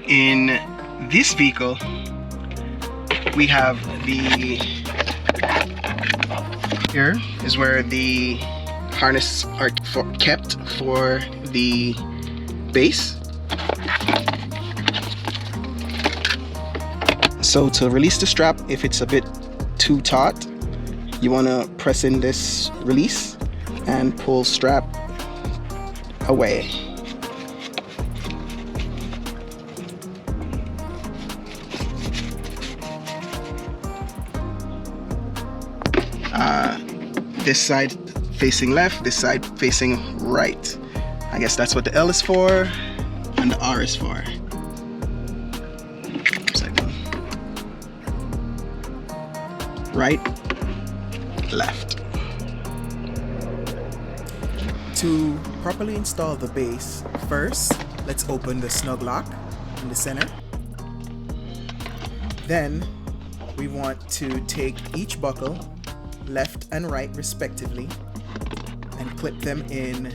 In this vehicle, we have the, here is where the harness are kept for the base. So to release the strap, if it's a bit too taut, you want to press in this release and pull strap away. This side facing left, this side facing right. I guess that's what the L is for and the R is for. Right, left. To properly install the base, first let's open the snug lock in the center. Then we want to take each buckle, left and right respectively, and clip them in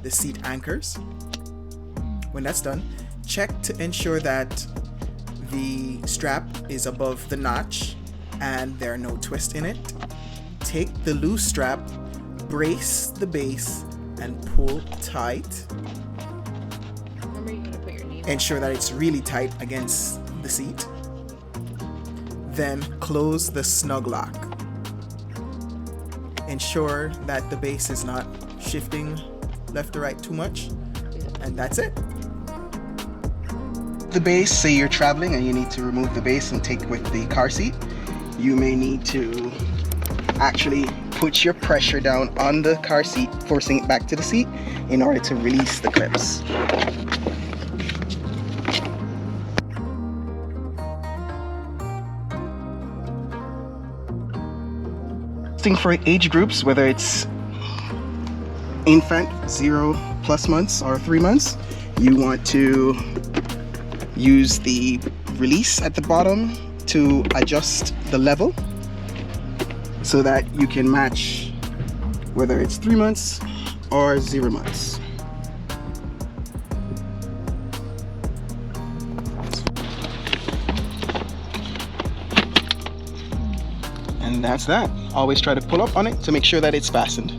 the seat anchors. When that's done, check to ensure that the strap is above the notch and there are no twists in it. Take the loose strap, brace the base, and pull tight. Remember, you're gonna put your knee. Ensure that it's really tight against the seat. Then close the snug lock. Ensure that the base is not shifting left or right too much, and that's it. The base, say you're traveling and you need to remove the base and take with the car seat, you may need to actually put your pressure down on the car seat, forcing it back to the seat in order to release the clips. For age groups, whether it's infant 0+ months or 3 months, you want to use the release at the bottom to adjust the level so that you can match whether it's 3 months or 0 months. And that's that. Always try to pull up on it to make sure that it's fastened.